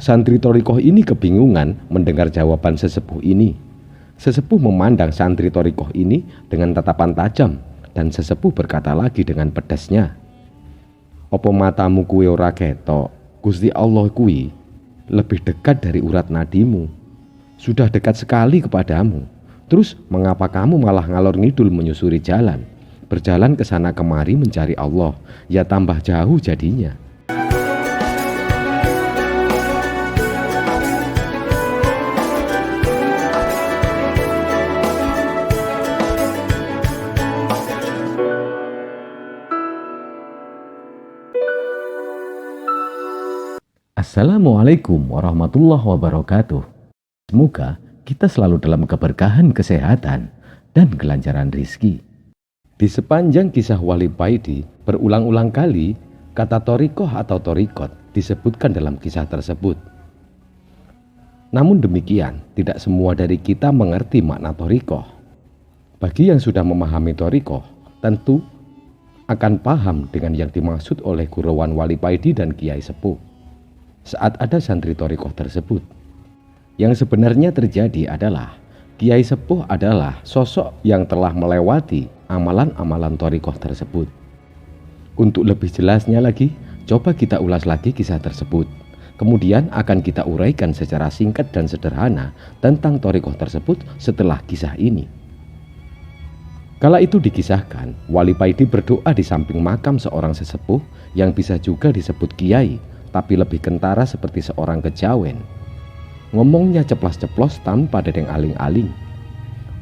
Santri Thariqah ini kebingungan mendengar jawaban sesepuh ini. Sesepuh memandang santri Thariqah ini dengan tatapan tajam, dan sesepuh berkata lagi dengan pedasnya, "Apa matamu kuwi ora ketok? Gusti Allah kuwi lebih dekat dari urat nadimu. Sudah dekat sekali kepadamu. Terus mengapa kamu malah ngalor ngidul menyusuri jalan? Berjalan ke sana kemari mencari Allah, ya tambah jauh jadinya." Assalamualaikum warahmatullahi wabarakatuh. Semoga kita selalu dalam keberkahan kesehatan dan kelancaran rizki. Di sepanjang kisah Wali Paidi, berulang-ulang kali kata Thariqah atau Thariqat disebutkan dalam kisah tersebut. Namun demikian, tidak semua dari kita mengerti makna Thariqah. Bagi yang sudah memahami Thariqah, tentu akan paham dengan yang dimaksud oleh gurauan Wali Paidi dan Kiai Sepuh saat ada santri Thariqah tersebut. Yang sebenarnya terjadi adalah Kiai Sepuh adalah sosok yang telah melewati amalan-amalan Thariqah tersebut. Untuk lebih jelasnya lagi, coba kita ulas lagi kisah tersebut. Kemudian akan kita uraikan secara singkat dan sederhana tentang Thariqah tersebut setelah kisah ini. Kala itu dikisahkan, Wali Paidi berdoa di samping makam seorang sesepuh yang bisa juga disebut kiai, tapi lebih kentara seperti seorang kejawen. Ngomongnya ceplas-ceplos tanpa dedeng aling-aling.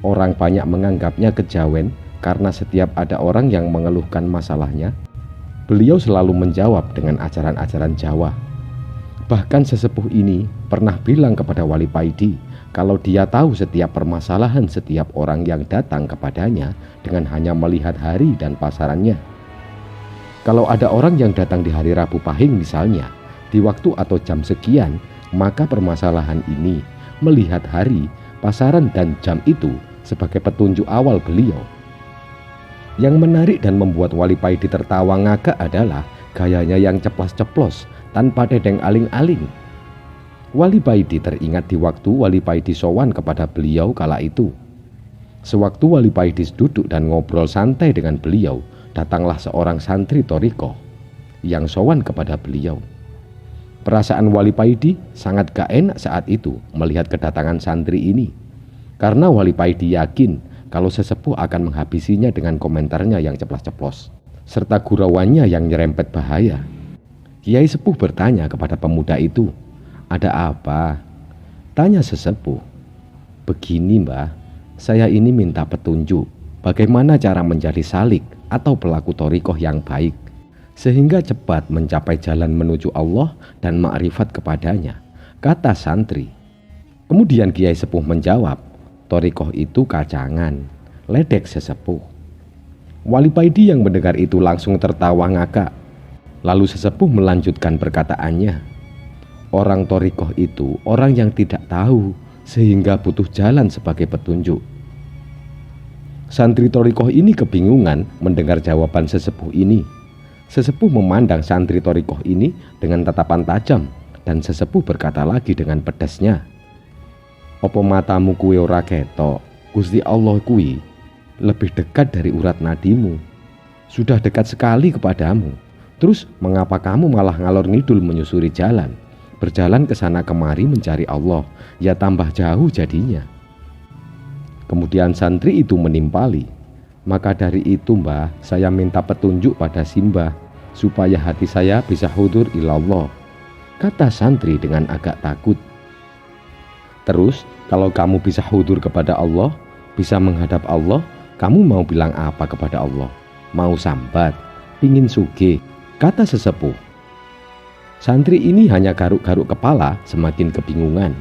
Orang banyak menganggapnya kejawen karena setiap ada orang yang mengeluhkan masalahnya, beliau selalu menjawab dengan ajaran-ajaran Jawa. Bahkan sesepuh ini pernah bilang kepada Wali Paidi kalau dia tahu setiap permasalahan setiap orang yang datang kepadanya dengan hanya melihat hari dan pasarannya. Kalau ada orang yang datang di hari Rabu Pahing misalnya, di waktu atau jam sekian, maka permasalahan ini melihat hari, pasaran dan jam itu sebagai petunjuk awal beliau. Yang menarik dan membuat Wali Paidi tertawa ngakak adalah gayanya yang ceplas-ceplos tanpa dedeng aling-aling. Wali Paidi teringat di waktu Wali Paidi sowan kepada beliau kala itu. Sewaktu Wali Paidi duduk dan ngobrol santai dengan beliau, datanglah seorang santri Thariqah yang sowan kepada beliau. Perasaan Wali Paidi sangat gak enak saat itu melihat kedatangan santri ini, karena Wali Paidi yakin kalau sesepuh akan menghabisinya dengan komentarnya yang ceplas-ceplos serta gurauannya yang nyerempet bahaya. Kiai Sepuh bertanya kepada pemuda itu, "Ada apa?" Tanya sesepuh, "Begini mbah, saya ini minta petunjuk bagaimana cara menjadi salik atau pelaku Thariqah yang baik, sehingga cepat mencapai jalan menuju Allah dan ma'rifat kepadanya," kata santri. Kemudian Kiai Sepuh menjawab, "Thariqah itu kacangan," ledek sesepuh. Wali Paidi yang mendengar itu langsung tertawa ngakak. Lalu sesepuh melanjutkan perkataannya, "Orang Thariqah itu orang yang tidak tahu sehingga butuh jalan sebagai petunjuk." Santri Thariqah ini kebingungan mendengar jawaban sesepuh ini. Sesepuh memandang santri Thariqah ini dengan tatapan tajam, dan sesepuh berkata lagi dengan pedasnya, "Apa matamu kuwi ora ketok? Gusti Allah kuwi lebih dekat dari urat nadimu. Sudah dekat sekali kepadamu. Terus mengapa kamu malah ngalor ngidul menyusuri jalan? Berjalan ke sana kemari mencari Allah, ya tambah jauh jadinya." Kemudian santri itu menimpali, "Maka dari itu mbah, saya minta petunjuk pada Simbah supaya hati saya bisa hudur ilallah," kata santri dengan agak takut. "Terus kalau kamu bisa hudur kepada Allah, bisa menghadap Allah, kamu mau bilang apa kepada Allah? Mau sambat? Pingin sugih?" kata sesepuh. Santri ini hanya garuk-garuk kepala semakin kebingungan.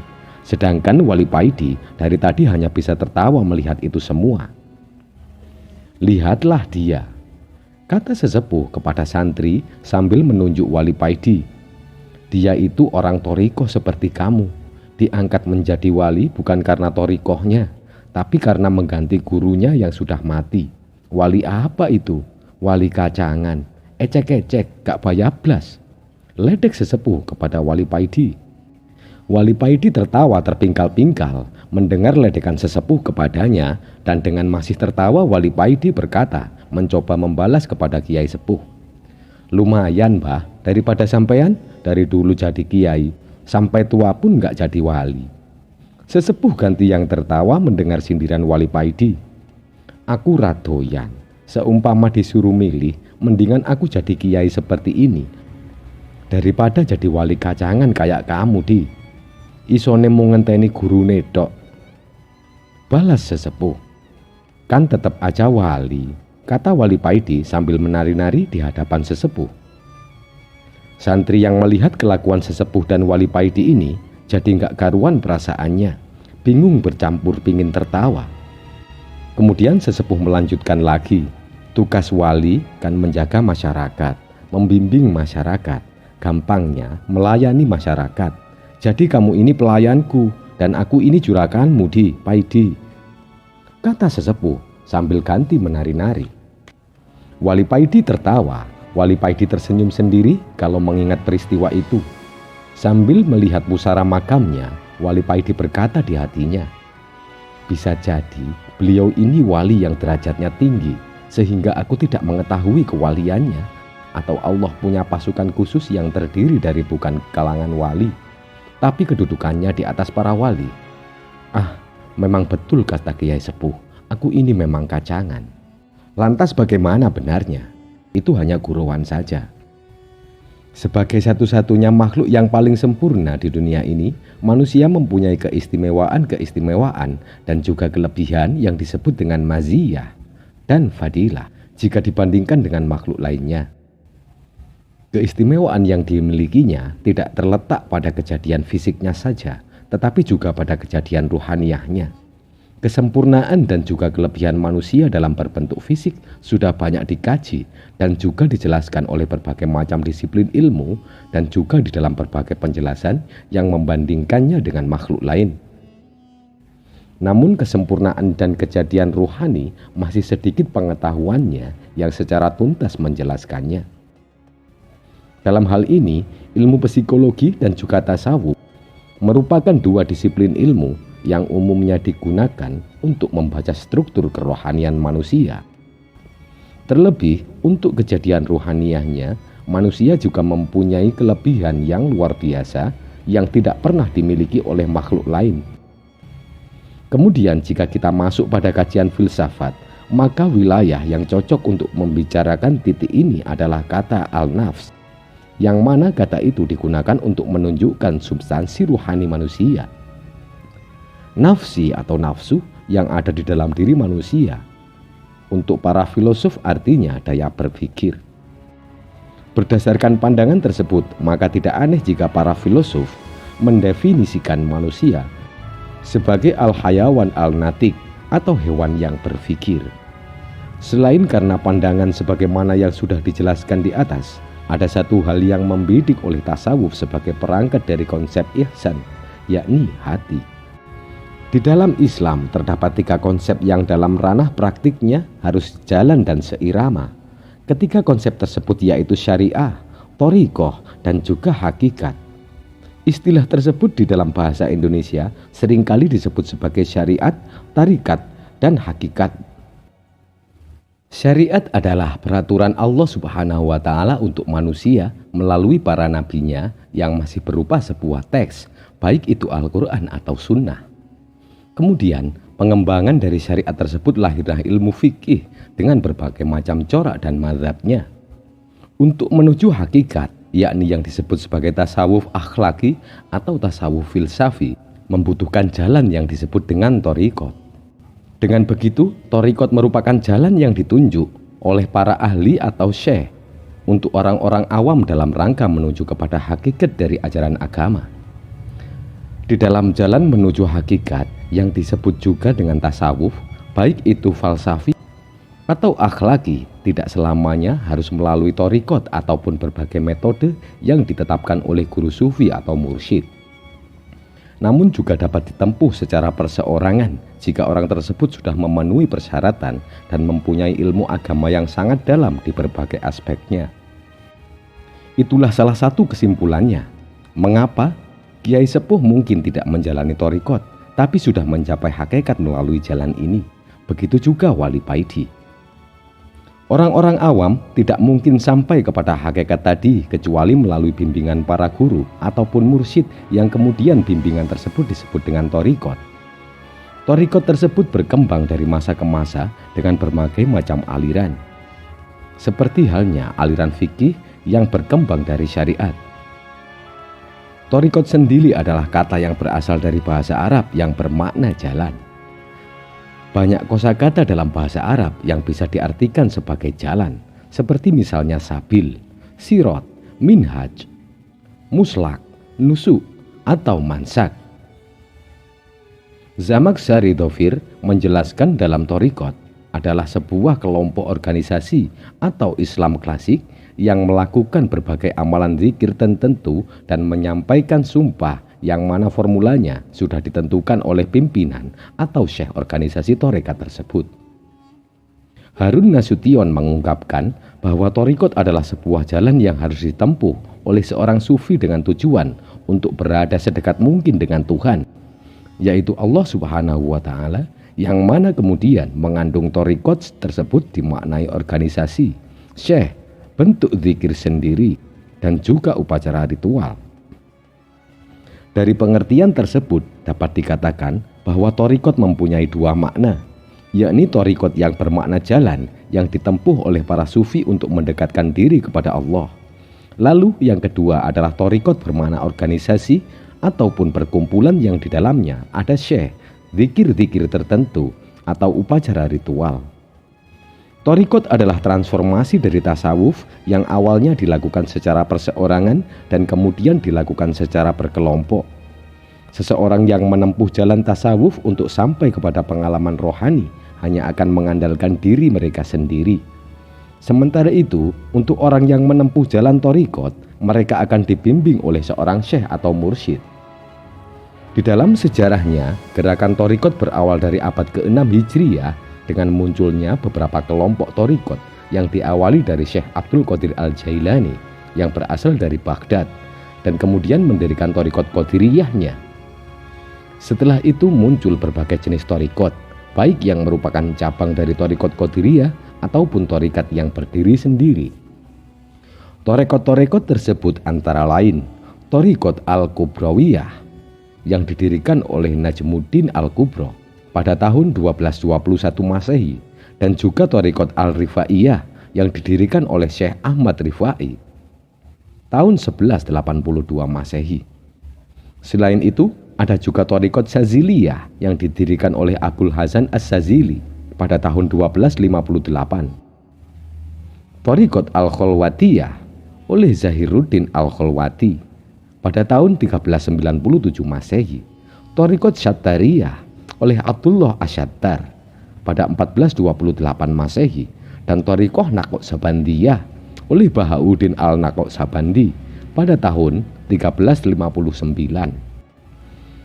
Sedangkan Wali Paidi dari tadi hanya bisa tertawa melihat itu semua. "Lihatlah dia," kata sesepuh kepada santri sambil menunjuk Wali Paidi. "Dia itu orang Thariqah seperti kamu. Diangkat menjadi wali bukan karena Thariqahnya, tapi karena mengganti gurunya yang sudah mati. Wali apa itu? Wali kacangan, ecek-ecek, gak bayablas," ledek sesepuh kepada Wali Paidi. Wali Paidi tertawa terpingkal-pingkal mendengar ledekan sesepuh kepadanya, dan dengan masih tertawa Wali Paidi berkata, mencoba membalas kepada Kiai Sepuh. Lumayan Mbah, daripada sampean dari dulu jadi kiai, sampai tua pun gak jadi wali. Sesepuh ganti yang tertawa mendengar sindiran Wali Paidi. Aku radoyan, seumpama disuruh milih, mendingan aku jadi kiai seperti ini daripada jadi wali kacangan kayak kamu di. Isone mau ngenteni gurune tok. Balas sesepuh. Kan tetap aja wali, kata Wali Paidi sambil menari-nari di hadapan sesepuh. Santri yang melihat kelakuan sesepuh dan Wali Paidi ini jadi nggak karuan perasaannya, bingung bercampur pingin tertawa. Kemudian sesepuh melanjutkan lagi, tugas wali kan menjaga masyarakat, membimbing masyarakat, gampangnya melayani masyarakat. Jadi kamu ini pelayanku dan aku ini juraganmu di Paidi, kata sesepuh sambil ganti menari-nari. Wali Paidi tertawa. Wali Paidi tersenyum sendiri kalau mengingat peristiwa itu. Sambil melihat pusara makamnya, Wali Paidi berkata di hatinya, bisa jadi beliau ini wali yang derajatnya tinggi sehingga aku tidak mengetahui kewaliannya, atau Allah punya pasukan khusus yang terdiri dari bukan kalangan wali tapi kedudukannya di atas para wali. Ah, memang betul kata Kiai Sepuh, aku ini memang kacangan. Lantas bagaimana benarnya? Itu hanya gurauan saja. Sebagai satu-satunya makhluk yang paling sempurna di dunia ini, manusia mempunyai keistimewaan dan juga kelebihan yang disebut dengan maziyah dan fadilah jika dibandingkan dengan makhluk lainnya. Keistimewaan yang dimilikinya tidak terletak pada kejadian fisiknya saja, tetapi juga pada kejadian ruhaniyahnya. Kesempurnaan dan juga kelebihan manusia dalam berbentuk fisik sudah banyak dikaji dan juga dijelaskan oleh berbagai macam disiplin ilmu dan juga di dalam berbagai penjelasan yang membandingkannya dengan makhluk lain. Namun kesempurnaan dan kejadian ruhani masih sedikit pengetahuannya yang secara tuntas menjelaskannya. Dalam hal ini, ilmu psikologi dan juga tasawuf merupakan dua disiplin ilmu yang umumnya digunakan untuk membaca struktur kerohanian manusia. Terlebih untuk kejadian ruhaniyahnya, manusia juga mempunyai kelebihan yang luar biasa yang tidak pernah dimiliki oleh makhluk lain. Kemudian jika kita masuk pada kajian filsafat, maka wilayah yang cocok untuk membicarakan titik ini adalah kata al-nafs, yang mana kata itu digunakan untuk menunjukkan substansi ruhani manusia. Nafsi atau nafsu yang ada di dalam diri manusia. Untuk para filosof artinya daya berpikir. Berdasarkan pandangan tersebut, maka tidak aneh jika para filosof mendefinisikan manusia sebagai al-hayawan al-natik atau hewan yang berpikir. Selain karena pandangan sebagaimana yang sudah dijelaskan di atas, ada satu hal yang membidik oleh tasawuf sebagai perangkat dari konsep ihsan, yakni hati. Di dalam Islam terdapat 3 konsep yang dalam ranah praktiknya harus jalan dan seirama. Ketiga konsep tersebut yaitu syariah, thoriqoh, dan juga hakikat. Istilah tersebut di dalam bahasa Indonesia seringkali disebut sebagai syariat, tarikat, dan hakikat. Syariat adalah peraturan Allah Subhanahu wa Ta'ala untuk manusia melalui para nabinya yang masih berupa sebuah teks, baik itu Al-Quran atau Sunnah. Kemudian pengembangan dari syariat tersebut lahirlah ilmu fikih dengan berbagai macam corak dan mazhabnya. Untuk menuju hakikat, yakni yang disebut sebagai tasawuf akhlaki atau tasawuf filsafi, membutuhkan jalan yang disebut dengan thoriqot. Dengan begitu, thoriqot merupakan jalan yang ditunjuk oleh para ahli atau syekh untuk orang-orang awam dalam rangka menuju kepada hakikat dari ajaran agama. Di dalam jalan menuju hakikat yang disebut juga dengan tasawuf, baik itu falsafi atau akhlaki, tidak selamanya harus melalui thoriqot ataupun berbagai metode yang ditetapkan oleh guru sufi atau mursyid. Namun juga dapat ditempuh secara perseorangan jika orang tersebut sudah memenuhi persyaratan dan mempunyai ilmu agama yang sangat dalam di berbagai aspeknya. Itulah salah satu kesimpulannya. Mengapa? Kiai sepuh mungkin tidak menjalani thariqat, tapi sudah mencapai hakikat melalui jalan ini. Begitu juga wali paidi. Orang-orang awam tidak mungkin sampai kepada hakikat tadi kecuali melalui bimbingan para guru ataupun mursyid yang kemudian bimbingan tersebut disebut dengan thariqat. Thariqat tersebut berkembang dari masa ke masa dengan berbagai macam aliran. Seperti halnya aliran fikih yang berkembang dari syariat. Thariqat sendiri adalah kata yang berasal dari bahasa Arab yang bermakna jalan. Banyak kosakata dalam bahasa Arab yang bisa diartikan sebagai jalan, seperti misalnya sabil, sirot, minhaj, muslak, nusuk, atau mansak. Zamakhsyari Dhofir menjelaskan dalam thariqat adalah sebuah kelompok organisasi atau Islam klasik yang melakukan berbagai amalan zikir tertentu dan menyampaikan sumpah yang mana formulanya sudah ditentukan oleh pimpinan atau syekh organisasi thariqat tersebut. Harun Nasution mengungkapkan bahwa thariqat adalah sebuah jalan yang harus ditempuh oleh seorang sufi dengan tujuan untuk berada sedekat mungkin dengan Tuhan, yaitu Allah Subhanahu wa Ta'ala, yang mana kemudian mengandung thariqat tersebut dimaknai organisasi, syekh, bentuk zikir sendiri, dan juga upacara ritual. Dari pengertian tersebut dapat dikatakan bahwa thariqat mempunyai dua makna, yakni thariqat yang bermakna jalan yang ditempuh oleh para sufi untuk mendekatkan diri kepada Allah. Lalu yang kedua adalah thariqat bermakna organisasi ataupun perkumpulan yang di dalamnya ada syekh, zikir-zikir tertentu, atau upacara ritual. Thariqat adalah transformasi dari tasawuf yang awalnya dilakukan secara perseorangan dan kemudian dilakukan secara berkelompok. Seseorang yang menempuh jalan tasawuf untuk sampai kepada pengalaman rohani hanya akan mengandalkan diri mereka sendiri. Sementara itu, untuk orang yang menempuh jalan thariqat, mereka akan dibimbing oleh seorang syekh atau mursyid. Di dalam sejarahnya, gerakan thariqat berawal dari abad ke-6 Hijriyah dengan munculnya beberapa kelompok thariqat yang diawali dari Syekh Abdul Qadir Al-Jailani yang berasal dari Baghdad dan kemudian mendirikan thariqat Qadiriyahnya. Setelah itu muncul berbagai jenis thariqat, baik yang merupakan cabang dari thariqat Qadiriyah ataupun thariqat yang berdiri sendiri. Thariqat-thariqat tersebut antara lain thariqat Al-Kubrawiyah yang didirikan oleh Najmuddin Al-Kubro pada tahun 1221 Masehi, dan juga thariqat Al-Rifaiyah yang didirikan oleh Syekh Ahmad Rifai tahun 1182 Masehi. Selain itu, ada juga thariqat Saziliyah yang didirikan oleh Abul Hasan As-Sazili pada tahun 1258. Thariqat Al-Kholwatiyah oleh Zahiruddin Al-Kholwati pada tahun 1397 Masehi. Thariqat Syattariyah oleh Abdullah Asyattar pada 1428 Masehi, dan thariqah Naqsabandiyah oleh Bahauddin Al-Naqsabandi pada tahun 1359.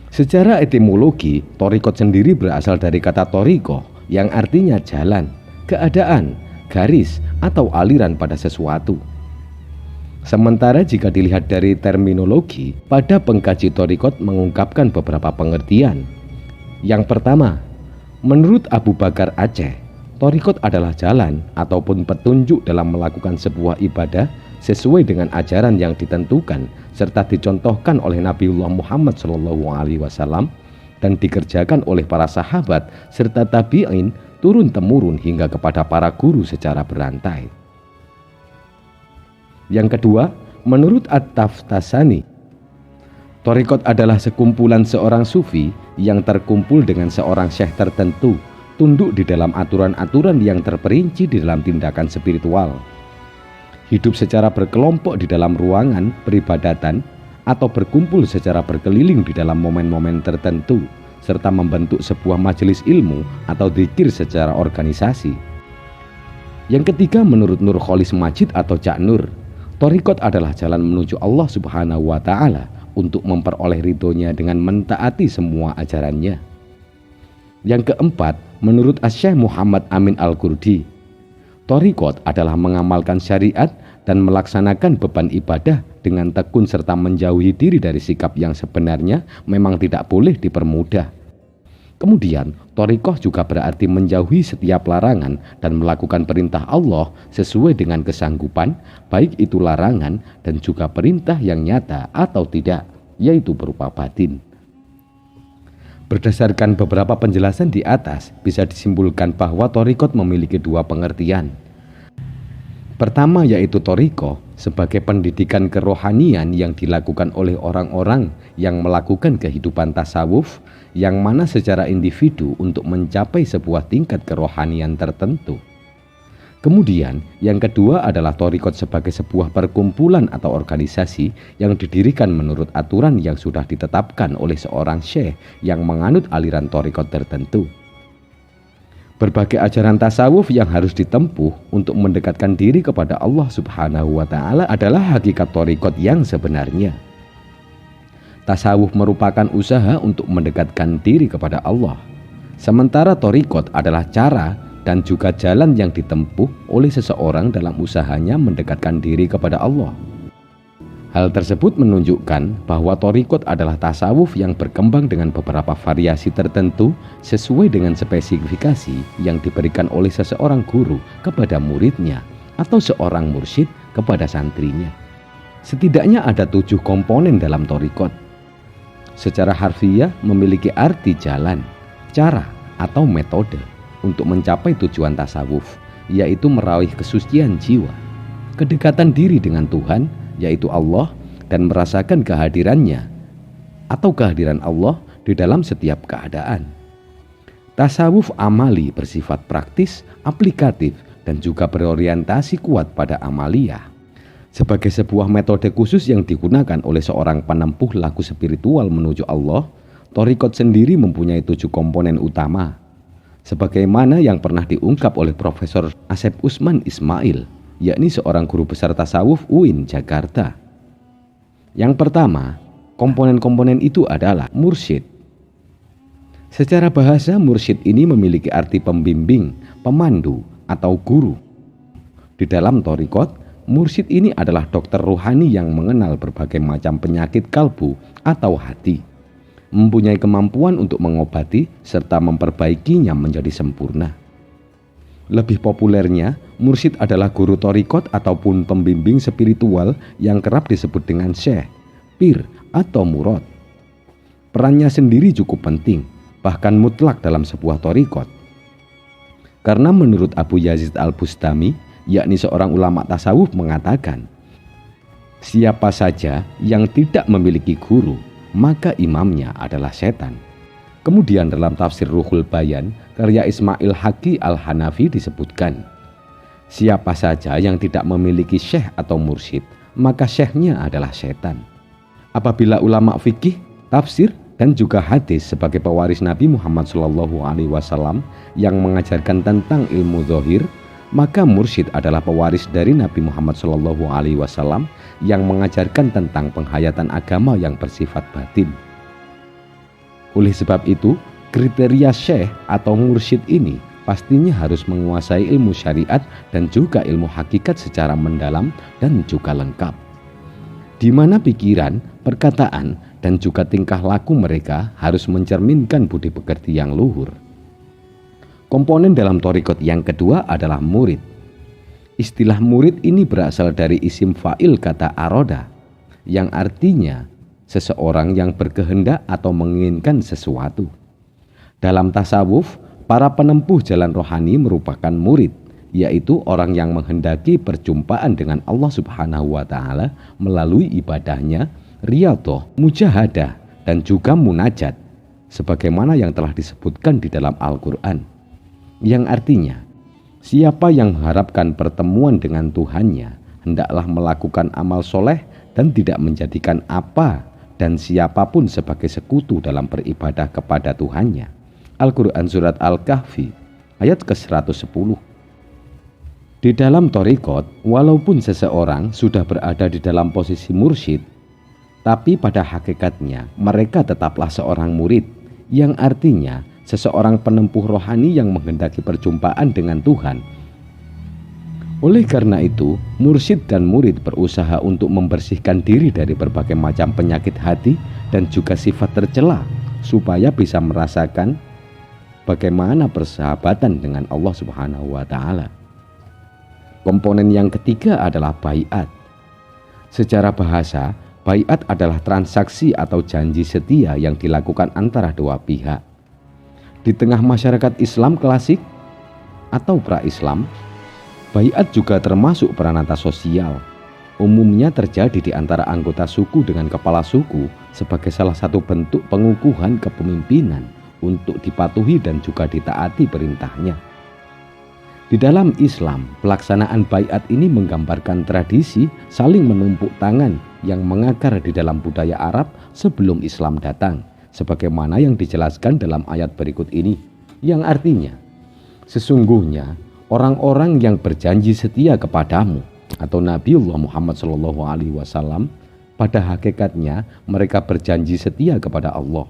Secara etimologi, thariqat sendiri berasal dari kata thariqah yang artinya jalan, keadaan, garis, atau aliran pada sesuatu. Sementara jika dilihat dari terminologi, pada pengkaji thariqat mengungkapkan beberapa pengertian. Yang pertama, menurut Abu Bakar Aceh, thariqat adalah jalan ataupun petunjuk dalam melakukan sebuah ibadah sesuai dengan ajaran yang ditentukan serta dicontohkan oleh Nabiullah Muhammad SAW dan dikerjakan oleh para sahabat serta tabi'in turun-temurun hingga kepada para guru secara berantai. Yang kedua, menurut At-Taftasani, thariqat adalah sekumpulan seorang sufi yang terkumpul dengan seorang syekh tertentu, tunduk di dalam aturan-aturan yang terperinci di dalam tindakan spiritual, hidup secara berkelompok di dalam ruangan peribadatan atau berkumpul secara berkeliling di dalam momen-momen tertentu, serta membentuk sebuah majelis ilmu atau dzikir secara organisasi. Yang ketiga, menurut Nurkholis Majid atau Cak Nur, thariqat adalah jalan menuju Allah Subhanahu wa Ta'ala untuk memperoleh ridhonya dengan mentaati semua ajarannya. Yang keempat, menurut Asy-Syaikh Muhammad Amin Al-Qurdi, thariqat adalah mengamalkan syariat dan melaksanakan beban ibadah dengan tekun serta menjauhi diri dari sikap yang sebenarnya memang tidak boleh dipermudah. Kemudian, thariqah juga berarti menjauhi setiap larangan dan melakukan perintah Allah sesuai dengan kesanggupan, baik itu larangan dan juga perintah yang nyata atau tidak, yaitu berupa batin. Berdasarkan beberapa penjelasan di atas, bisa disimpulkan bahwa thariqah memiliki dua pengertian. Pertama yaitu thariqah sebagai pendidikan kerohanian yang dilakukan oleh orang-orang yang melakukan kehidupan tasawuf, yang mana secara individu untuk mencapai sebuah tingkat kerohanian tertentu. Kemudian yang kedua adalah thariqah sebagai sebuah perkumpulan atau organisasi yang didirikan menurut aturan yang sudah ditetapkan oleh seorang syekh yang menganut aliran thariqah tertentu. Berbagai ajaran tasawuf yang harus ditempuh untuk mendekatkan diri kepada Allah Subhanahu wa Ta'ala adalah hakikat thariqah yang sebenarnya. Tasawuf merupakan usaha untuk mendekatkan diri kepada Allah, sementara thariqah adalah cara dan juga jalan yang ditempuh oleh seseorang dalam usahanya mendekatkan diri kepada Allah. Hal tersebut menunjukkan bahwa thariqah adalah tasawuf yang berkembang dengan beberapa variasi tertentu sesuai dengan spesifikasi yang diberikan oleh seseorang guru kepada muridnya atau seorang mursyid kepada santrinya. Setidaknya ada 7 komponen dalam thariqah. Secara harfiah memiliki arti jalan, cara atau metode untuk mencapai tujuan tasawuf, yaitu meraih kesucian jiwa, kedekatan diri dengan Tuhan, yaitu Allah, dan merasakan kehadirannya atau kehadiran Allah di dalam setiap keadaan. Tasawuf amali bersifat praktis, aplikatif, dan juga berorientasi kuat pada amaliyah. Sebagai sebuah metode khusus yang digunakan oleh seorang penempuh laku spiritual menuju Allah, thariqah sendiri mempunyai 7 komponen utama, sebagaimana yang pernah diungkap oleh Profesor Asep Usman Ismail, yakni seorang guru besar tasawuf UIN Jakarta. Yang pertama, komponen-komponen itu adalah mursyid. Secara bahasa, mursyid ini memiliki arti pembimbing, pemandu, atau guru. Di dalam thariqah, mursyid ini adalah dokter rohani yang mengenal berbagai macam penyakit kalbu atau hati, mempunyai kemampuan untuk mengobati serta memperbaikinya menjadi sempurna. Lebih populernya, mursyid adalah guru thariqah ataupun pembimbing spiritual yang kerap disebut dengan syekh, pir, atau murad. Perannya sendiri cukup penting, bahkan mutlak dalam sebuah thariqah. Karena menurut Abu Yazid Al-Bustami, yakni seorang ulama tasawuf, mengatakan, siapa saja yang tidak memiliki guru, maka imamnya adalah setan. Kemudian dalam tafsir Ruhul Bayan, karya Ismail Haqqi Al-Hanafi disebutkan, siapa saja yang tidak memiliki syekh atau mursyid, maka syekhnya adalah setan. Apabila ulama fikih, tafsir, dan juga hadis sebagai pewaris Nabi Muhammad SAW yang mengajarkan tentang ilmu zahir, maka mursyid adalah pewaris dari Nabi Muhammad SAW yang mengajarkan tentang penghayatan agama yang bersifat batin. Oleh sebab itu, kriteria syekh atau mursyid ini pastinya harus menguasai ilmu syariat dan juga ilmu hakikat secara mendalam dan juga lengkap, di mana pikiran, perkataan, dan juga tingkah laku mereka harus mencerminkan budi pekerti yang luhur. Komponen dalam thariqah yang kedua adalah murid. Istilah murid ini berasal dari isim fa'il kata aroda, yang artinya seseorang yang berkehendak atau menginginkan sesuatu. Dalam tasawuf, para penempuh jalan rohani merupakan murid, yaitu orang yang menghendaki perjumpaan dengan Allah Subhanahu wa Ta'ala melalui ibadahnya, riyadhah, mujahadah, dan juga munajat, sebagaimana yang telah disebutkan di dalam Al-Quran, yang artinya siapa yang mengharapkan pertemuan dengan Tuhannya hendaklah melakukan amal soleh dan tidak menjadikan apa dan siapapun sebagai sekutu dalam beribadah kepada Tuhannya. Al-Quran Surat Al-Kahfi ayat ke-110. Di dalam thariqah, walaupun seseorang sudah berada di dalam posisi mursyid, tapi pada hakikatnya mereka tetaplah seorang murid, yang artinya seseorang penempuh rohani yang menghendaki perjumpaan dengan Tuhan. Oleh karena itu, mursyid dan murid berusaha untuk membersihkan diri dari berbagai macam penyakit hati dan juga sifat tercela supaya bisa merasakan bagaimana persahabatan dengan Allah Subhanahu wa taala. Komponen yang ketiga adalah baiat. Secara bahasa, baiat adalah transaksi atau janji setia yang dilakukan antara dua pihak. Di tengah masyarakat Islam klasik atau pra-Islam, baiat juga termasuk peranata sosial. Umumnya terjadi di antara anggota suku dengan kepala suku sebagai salah satu bentuk pengukuhan kepemimpinan untuk dipatuhi dan juga ditaati perintahnya. Di dalam Islam, pelaksanaan baiat ini menggambarkan tradisi saling menumpuk tangan yang mengakar di dalam budaya Arab sebelum Islam datang, sebagaimana yang dijelaskan dalam ayat berikut ini, yang artinya, sesungguhnya orang-orang yang berjanji setia kepadamu atau Nabiullah Muhammad SAW, pada hakikatnya mereka berjanji setia kepada Allah.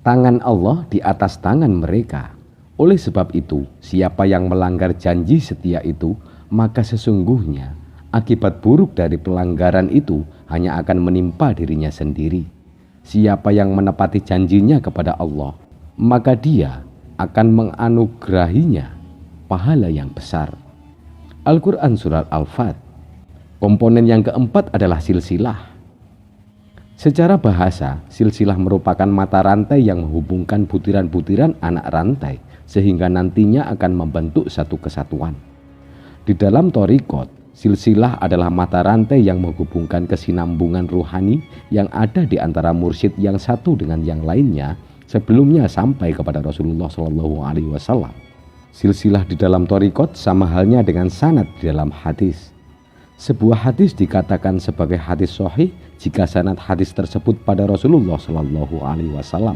Tangan Allah di atas tangan mereka. Oleh sebab itu, siapa yang melanggar janji setia itu, maka sesungguhnya akibat buruk dari pelanggaran itu hanya akan menimpa dirinya sendiri. Siapa yang menepati janjinya kepada Allah, maka dia akan menganugerahinya pahala yang besar. Al-Quran Surat Al-Fat. Komponen yang keempat adalah silsilah. Secara bahasa, silsilah merupakan mata rantai yang menghubungkan butiran-butiran anak rantai sehingga nantinya akan membentuk satu kesatuan. Di dalam thariqat, silsilah adalah mata rantai yang menghubungkan kesinambungan ruhani yang ada di antara mursyid yang satu dengan yang lainnya sebelumnya sampai kepada Rasulullah SAW. Silsilah di dalam thariqat sama halnya dengan sanad di dalam hadis. Sebuah hadis dikatakan sebagai hadis sahih jika sanad hadis tersebut pada Rasulullah SAW.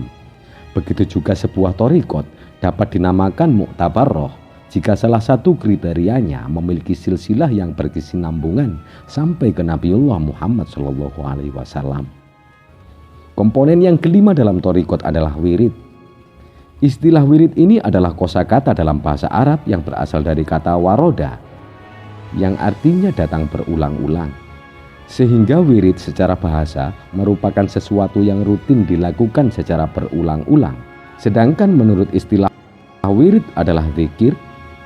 Begitu juga sebuah thariqat dapat dinamakan mu'tabarrah jika salah satu kriterianya memiliki silsilah yang berkesinambungan sampai ke Nabiullah Muhammad SAW. Komponen yang kelima dalam thariqat adalah wirid. Istilah wirid ini adalah kosakata dalam bahasa Arab yang berasal dari kata waroda, yang artinya datang berulang-ulang. Sehingga wirid secara bahasa merupakan sesuatu yang rutin dilakukan secara berulang-ulang. Sedangkan menurut istilah wirid adalah zikir,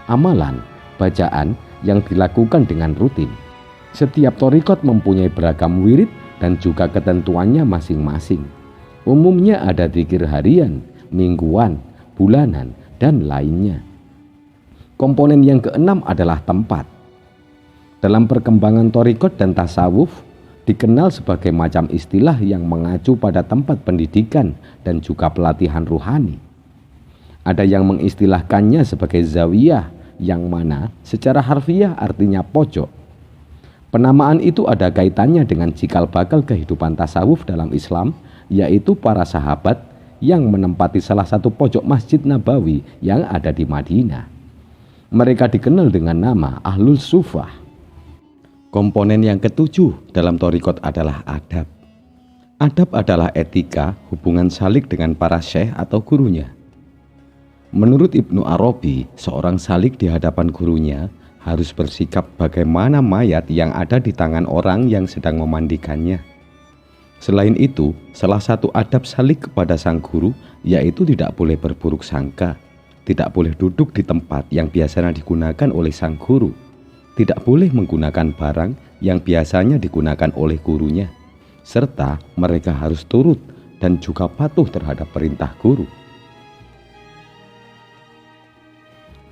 amalan, bacaan yang dilakukan dengan rutin. Setiap thariqat mempunyai beragam wirid dan juga ketentuannya masing-masing. Umumnya ada zikir harian, mingguan, bulanan, dan lainnya. Komponen yang keenam adalah tempat. Dalam perkembangan thariqat dan tasawuf, dikenal sebagai macam istilah yang mengacu pada tempat pendidikan dan juga pelatihan ruhani. Ada yang mengistilahkannya sebagai zawiyah, yang mana secara harfiah artinya pojok. Penamaan itu ada kaitannya dengan cikal bakal kehidupan tasawuf dalam Islam, yaitu para sahabat yang menempati salah satu pojok Masjid Nabawi yang ada di Madinah. Mereka dikenal dengan nama Ahlul Sufah. Komponen yang ketujuh dalam thariqat adalah adab. Adab adalah etika hubungan salik dengan para syekh atau gurunya. Menurut Ibnu Arabi, seorang salik di hadapan gurunya harus bersikap bagaimana mayat yang ada di tangan orang yang sedang memandikannya. Selain itu, salah satu adab salik kepada sang guru yaitu tidak boleh berburuk sangka, tidak boleh duduk di tempat yang biasanya digunakan oleh sang guru, tidak boleh menggunakan barang yang biasanya digunakan oleh gurunya, serta mereka harus turut dan juga patuh terhadap perintah guru.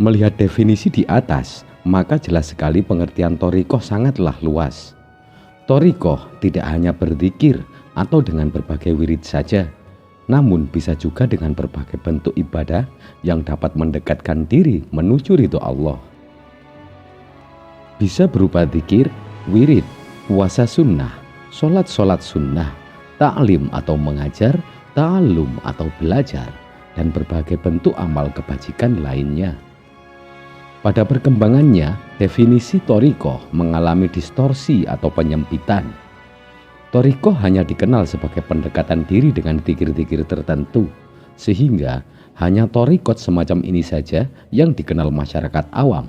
Melihat definisi di atas, maka jelas sekali pengertian thariqah sangatlah luas. Thariqah tidak hanya berzikir atau dengan berbagai wirid saja, namun bisa juga dengan berbagai bentuk ibadah yang dapat mendekatkan diri menuju ridho Allah. Bisa berupa zikir, wirid, puasa sunnah, sholat sunnah, ta'lim atau mengajar, ta'alum atau belajar, dan berbagai bentuk amal kebajikan lainnya. Pada perkembangannya, definisi thariqah mengalami distorsi atau penyempitan. Thariqah hanya dikenal sebagai pendekatan diri dengan zikir-zikir tertentu, sehingga hanya thariqat semacam ini saja yang dikenal masyarakat awam.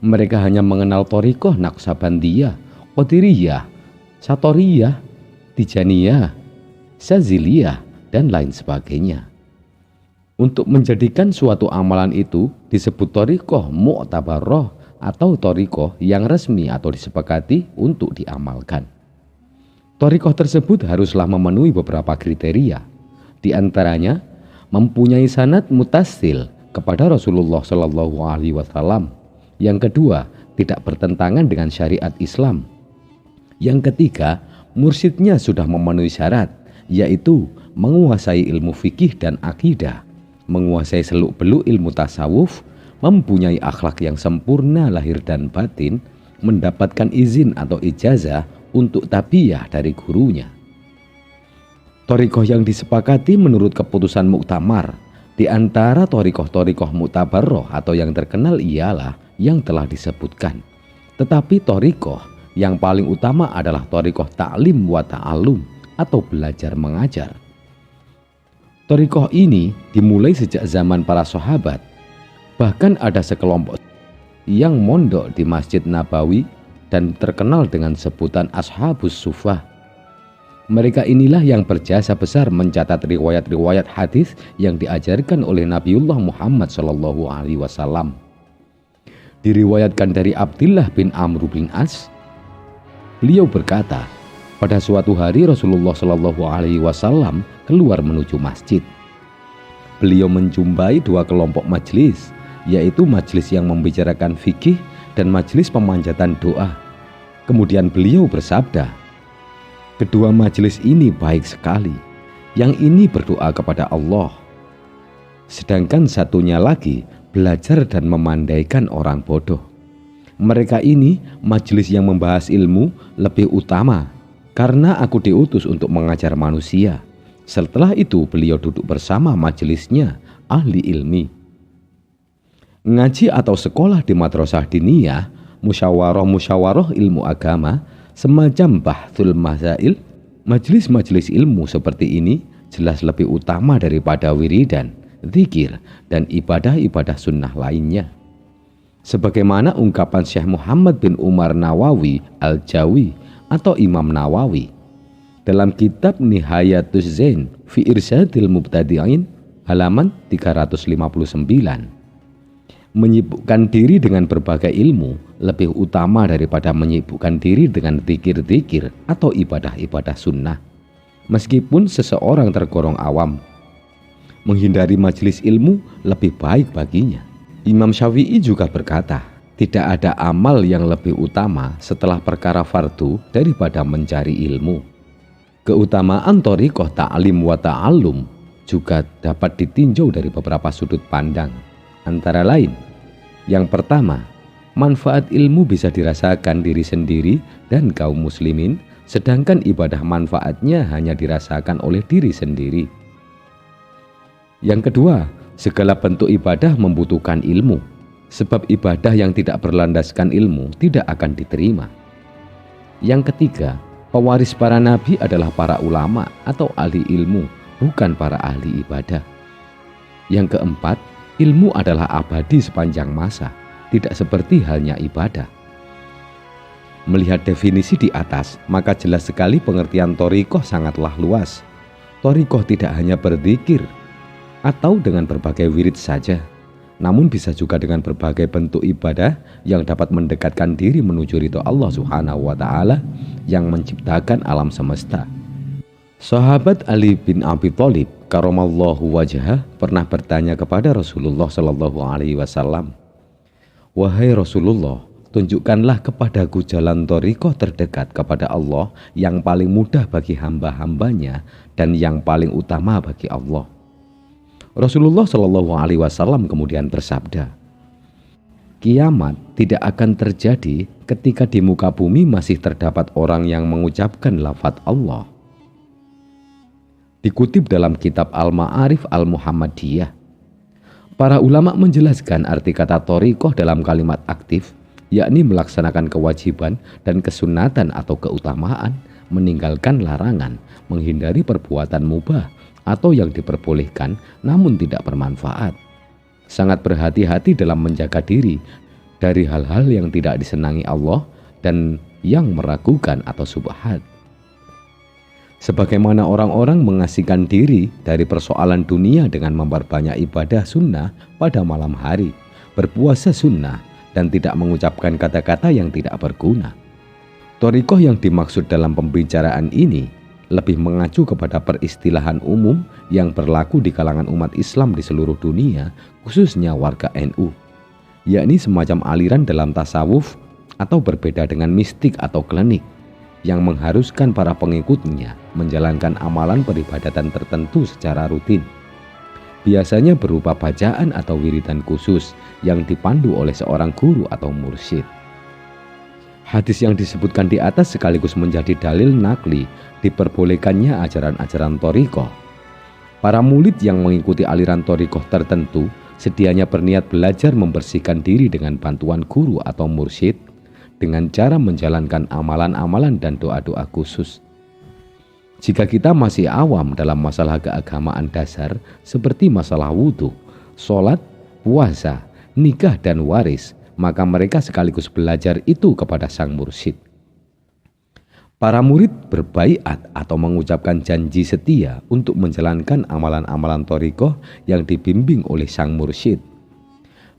Mereka hanya mengenal Thariqah Naqsabandiyah, Qadiriyah, Satoriyah, Tijaniyah, Syaziliyah, dan lain sebagainya. Untuk menjadikan suatu amalan itu disebut Thariqah Mu'tabarrah atau Thariqah yang resmi atau disepakati untuk diamalkan. Thariqah tersebut haruslah memenuhi beberapa kriteria. Di antaranya mempunyai sanad mutasil kepada Rasulullah Shallallahu Alaihi Wasallam. Yang kedua, tidak bertentangan dengan syariat Islam. Yang ketiga, mursyidnya sudah memenuhi syarat, yaitu menguasai ilmu fikih dan akidah, menguasai seluk-beluk ilmu tasawuf, mempunyai akhlak yang sempurna lahir dan batin, mendapatkan izin atau ijazah untuk tabiyah dari gurunya. Thariqah yang disepakati menurut keputusan muktamar di antara thariqah mu'tabarrah atau yang terkenal ialah yang telah disebutkan. Tetapi thariqah yang paling utama adalah thariqah ta'lim wa ta'allum atau belajar mengajar. Thariqah ini dimulai sejak zaman para sahabat. Bahkan ada sekelompok yang mondok di Masjid Nabawi dan terkenal dengan sebutan Ashabus Sufah. Mereka inilah yang berjasa besar mencatat riwayat-riwayat hadis yang diajarkan oleh Nabiullah Muhammad SAW. Diriwayatkan dari Abdullah bin Amr bin As, beliau berkata, pada suatu hari Rasulullah SAW keluar menuju masjid. Beliau menjumpai dua kelompok majelis, yaitu majelis yang membicarakan fikih dan majelis pemanjatan doa. Kemudian beliau bersabda, kedua majelis ini baik sekali. Yang ini berdoa kepada Allah, sedangkan satunya lagi belajar dan memandaikan orang bodoh. Mereka ini majelis yang membahas ilmu lebih utama, karena aku diutus untuk mengajar manusia. Setelah itu beliau duduk bersama majelisnya ahli ilmi. Ngaji atau sekolah di madrasah diniyah, musyawarah ilmu agama, semacam bahthul masail, majelis-majelis ilmu seperti ini jelas lebih utama daripada wiridan, zikir, dan ibadah-ibadah sunnah lainnya. Sebagaimana ungkapan Syekh Muhammad bin Umar Nawawi Al-Jawi atau Imam Nawawi dalam kitab Nihayatus Zain fi Irsyadil Mubtadi'in halaman 359. Menyibukkan diri dengan berbagai ilmu lebih utama daripada menyibukkan diri dengan zikir-zikir atau ibadah-ibadah sunnah. Meskipun seseorang tergolong awam, menghindari majelis ilmu lebih baik baginya. Imam Syafi'i juga berkata, tidak ada amal yang lebih utama setelah perkara fardu daripada mencari ilmu. Keutamaan thariqah ta'lim wa ta'allum juga dapat ditinjau dari beberapa sudut pandang. Antara lain, yang pertama, manfaat ilmu bisa dirasakan diri sendiri dan kaum muslimin, sedangkan ibadah manfaatnya hanya dirasakan oleh diri sendiri. Yang kedua, segala bentuk ibadah membutuhkan ilmu, sebab ibadah yang tidak berlandaskan ilmu tidak akan diterima. Yang ketiga, pewaris para nabi adalah para ulama atau ahli ilmu, bukan para ahli ibadah. Yang keempat, ilmu adalah abadi sepanjang masa, tidak seperti halnya ibadah. Melihat definisi di atas, maka jelas sekali pengertian thariqah sangatlah luas. Thariqah tidak hanya berzikir atau dengan berbagai wirid saja, namun bisa juga dengan berbagai bentuk ibadah yang dapat mendekatkan diri menuju ridho Allah Subhanahu wa Ta'ala yang menciptakan alam semesta. Sahabat Ali bin Abi Thalib karamallahu wajhah pernah bertanya kepada Rasulullah Shallallahu Alaihi Wasallam, wahai Rasulullah, tunjukkanlah kepadaku jalan thariqah terdekat kepada Allah yang paling mudah bagi hamba-hambanya dan yang paling utama bagi Allah. Rasulullah Shallallahu Alaihi Wasallam kemudian bersabda, kiamat tidak akan terjadi ketika di muka bumi masih terdapat orang yang mengucapkan lafaz Allah. Dikutip dalam kitab Al-Ma'arif Al-Muhammadiyah, para ulama menjelaskan arti kata thariqah dalam kalimat aktif, yakni melaksanakan kewajiban dan kesunatan atau keutamaan, meninggalkan larangan, menghindari perbuatan mubah atau yang diperbolehkan namun tidak bermanfaat. Sangat berhati-hati dalam menjaga diri dari hal-hal yang tidak disenangi Allah dan yang meragukan atau subhat. Sebagaimana orang-orang mengasingkan diri dari persoalan dunia dengan memperbanyak ibadah sunnah pada malam hari, berpuasa sunnah, dan tidak mengucapkan kata-kata yang tidak berguna. Thariqah yang dimaksud dalam pembicaraan ini lebih mengacu kepada peristilahan umum yang berlaku di kalangan umat Islam di seluruh dunia, khususnya warga NU, yakni semacam aliran dalam tasawuf atau berbeda dengan mistik atau klinik, yang mengharuskan para pengikutnya menjalankan amalan peribadatan tertentu secara rutin. Biasanya berupa bacaan atau wiridan khusus yang dipandu oleh seorang guru atau mursyid. Hadis yang disebutkan di atas sekaligus menjadi dalil nakli diperbolehkannya ajaran-ajaran thariqah. Para murid yang mengikuti aliran thariqah tertentu sedianya berniat belajar membersihkan diri dengan bantuan guru atau mursyid dengan cara menjalankan amalan-amalan dan doa-doa khusus. Jika kita masih awam dalam masalah keagamaan dasar seperti masalah wudhu, sholat, puasa, nikah, dan waris, maka mereka sekaligus belajar itu kepada sang mursyid. Para murid berbaiat atau mengucapkan janji setia untuk menjalankan amalan-amalan thariqah yang dibimbing oleh sang mursyid.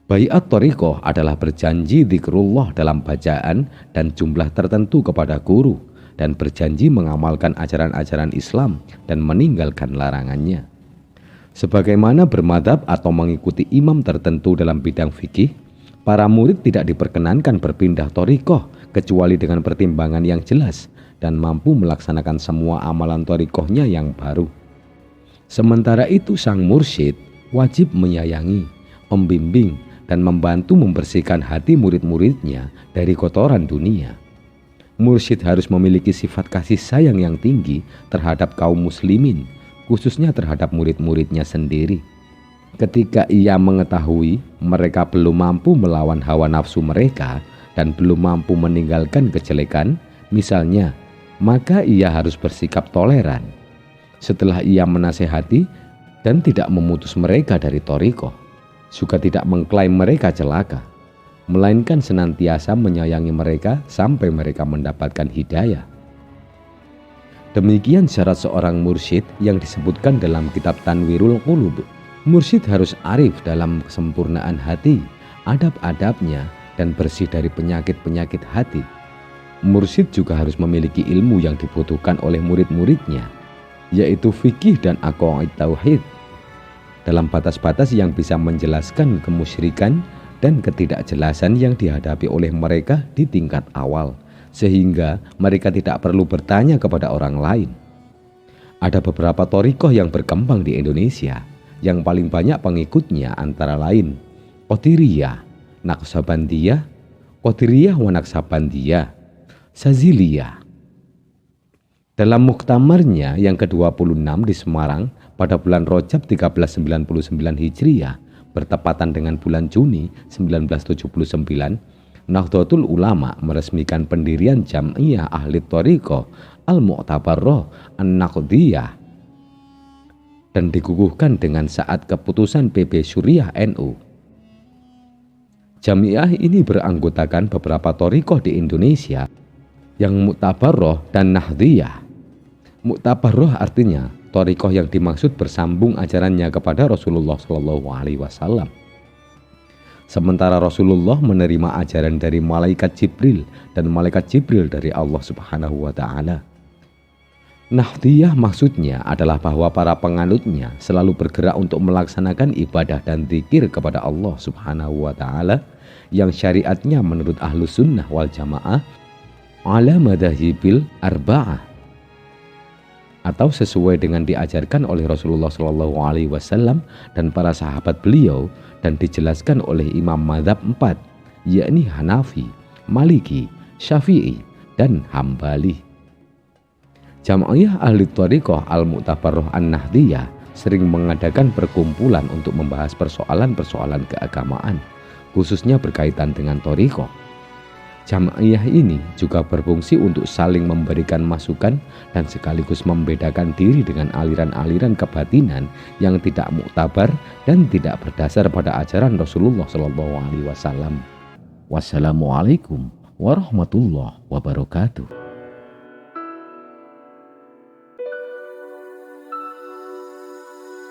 Baiat thariqah adalah berjanji zikrullah dalam bacaan dan jumlah tertentu kepada guru, dan berjanji mengamalkan ajaran-ajaran Islam dan meninggalkan larangannya. Sebagaimana bermadhab atau mengikuti imam tertentu dalam bidang fikih, para murid tidak diperkenankan berpindah thariqah kecuali dengan pertimbangan yang jelas dan mampu melaksanakan semua amalan thariqahnya yang baru. Sementara itu sang mursyid wajib menyayangi, membimbing, dan membantu membersihkan hati murid-muridnya dari kotoran dunia. Mursyid harus memiliki sifat kasih sayang yang tinggi terhadap kaum muslimin, khususnya terhadap murid-muridnya sendiri. Ketika ia mengetahui mereka belum mampu melawan hawa nafsu mereka dan belum mampu meninggalkan kejelekan, misalnya, maka ia harus bersikap toleran. Setelah ia menasehati dan tidak memutus mereka dari thariqah, juga tidak mengklaim mereka celaka, melainkan senantiasa menyayangi mereka sampai mereka mendapatkan hidayah. Demikian syarat seorang mursyid yang disebutkan dalam kitab Tanwirul Qulub. Mursyid harus arif dalam kesempurnaan hati, adab-adabnya, dan bersih dari penyakit-penyakit hati. Mursyid juga harus memiliki ilmu yang dibutuhkan oleh murid-muridnya, yaitu fikih dan aqaid tauhid, dalam batas-batas yang bisa menjelaskan kemusyrikan dan ketidakjelasan yang dihadapi oleh mereka di tingkat awal, sehingga mereka tidak perlu bertanya kepada orang lain. Ada beberapa thariqah yang berkembang di Indonesia, yang paling banyak pengikutnya antara lain Qadiriyah, Naqsabandiyah, Qadiriyah wa Naqsabandiyah, Saziliyah. Dalam muktamarnya yang ke-26 di Semarang pada bulan Rajab 1399 Hijriah bertepatan dengan bulan Juni 1979, Nahdlatul Ulama meresmikan pendirian Jam'iyah Ahli Thariqah Al-Mu'tabarrah An-Naqdiyah dan dikukuhkan dengan saat keputusan PB Syuriah NU. Jamiah ini beranggotakan beberapa thariqah di Indonesia yang Mu'tabarrah dan Nahdiyah. Mu'tabarrah artinya thariqah yang dimaksud bersambung ajarannya kepada Rasulullah SAW. Sementara Rasulullah menerima ajaran dari malaikat Jibril dan malaikat Jibril dari Allah Subhanahu wa Ta'ala. Nahdiyah maksudnya adalah bahwa para penganutnya selalu bergerak untuk melaksanakan ibadah dan zikir kepada Allah Subhanahu wa Ta'ala yang syariatnya menurut Ahlus Sunnah wal Jamaah ala madhahibil arba'ah, atau sesuai dengan diajarkan oleh Rasulullah SAW dan para sahabat beliau dan dijelaskan oleh imam mazhab 4, yakni Hanafi, Maliki, Syafi'i, dan Hambali. Jam'iyah Ahli Thariqah Al-Mu'tabarrah An-Nahdiyah sering mengadakan perkumpulan untuk membahas persoalan-persoalan keagamaan, khususnya berkaitan dengan thariqah. Jam'iyah ini juga berfungsi untuk saling memberikan masukan dan sekaligus membedakan diri dengan aliran-aliran kebatinan yang tidak muktabar dan tidak berdasar pada ajaran Rasulullah SAW. Wassalamualaikum warahmatullahi wabarakatuh.